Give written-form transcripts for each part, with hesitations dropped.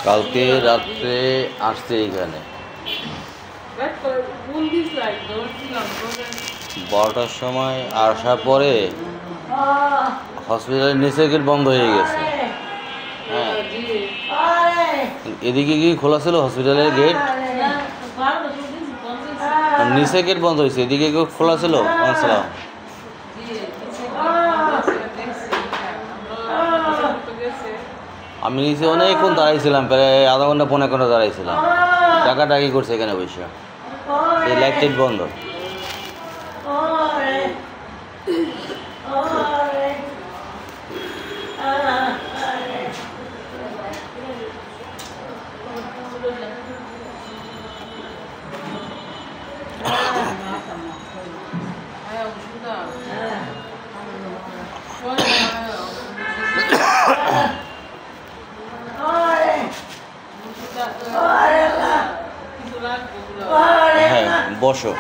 কালকে রাত্রে আসছে এইখানে 12টার সময় আসার পরে হসপিটালের নিচে গেট বন্ধ হয়ে গেছে। হ্যাঁ, এদিকে কি খোলা ছিল হসপিটালের গেট? নিচে গেট বন্ধ হয়েছে, এদিকে কি খোলা ছিল? আসসালাম। আমি নিচে অনেকক্ষণ দাঁড়াইছিলাম, প্রায় আধা ঘন্টা 1.5 ঘন্টা দাঁড়াইছিলাম। ডাকাডাকি করছে এখানে বসে, এই লাইট টাইট বন্ধ। হ্যাঁ, বসো।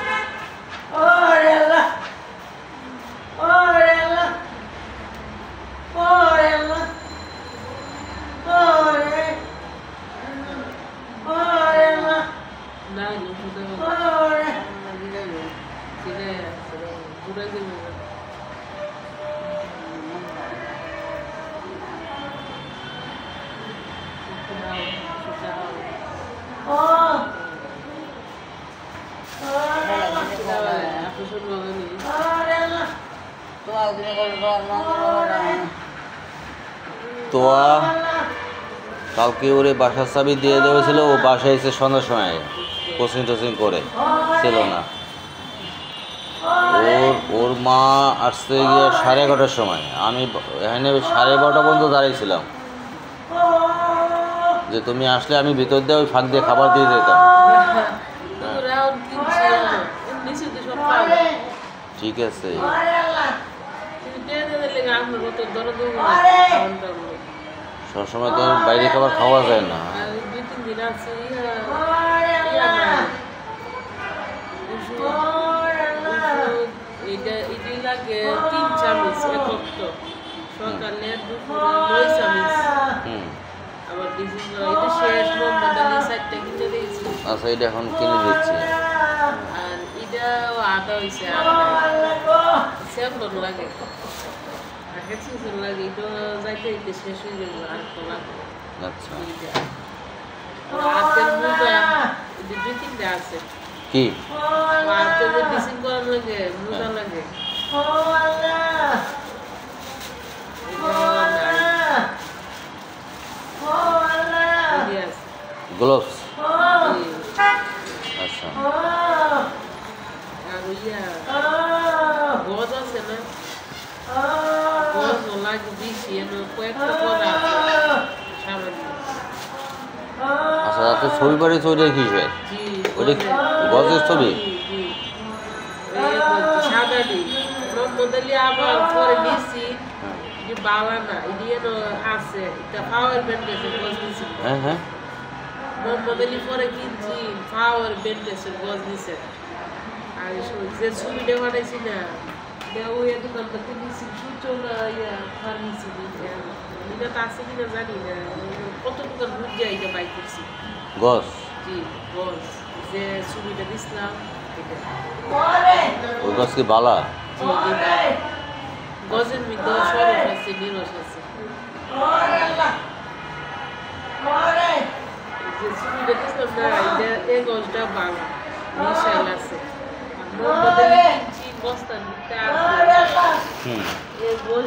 তোয়া কালকে ওরে বাসার চাবি দিয়ে দেওয়া ছিল, ও বাসায় এসে সন্ধ্যার সময় কোচিং টোচিং করে ছিল না। ওর মা আসতে গিয়ে 11:30টার সময়। আমি এখানে 12:30 পর্যন্ত দাঁড়িয়েছিলাম, যে তুমি আসলে আমি ভিতর দিয়ে ওই ফাঁক দিয়ে খাবার দিয়ে দিতাম। ঠিক আছে, সবসময় তো বাইরে খাবার খাওয়া যায় না। আচ্ছা, এটা এখন কিনে দিচ্ছি। কি গ্লোভস? আচ্ছা, আচ্ছা, রাতে ছবি পাঠিয়েছে, ওইটা কি ওইটা গজের ছবি? হ্যাঁ হ্যাঁ, যে ছবিটা পাঠাইছি না, ওই দোকানটাতে নিচ্ছি ফার্মেসি এটা তো আছে কিনা জানি না। কত দোকান বুঝে এটা বাই করছি। গজ? জি, গজ। যে ছবিটা দিছিলাম ওই গজ কি বালা? গজের মধ্যে সরস আছে, নিরস আছে। যে ছবিটা দিছিলাম না, এই গজটা বালা, মিশাইল আছে। বস্তার মধ্যে আছে, এই গজ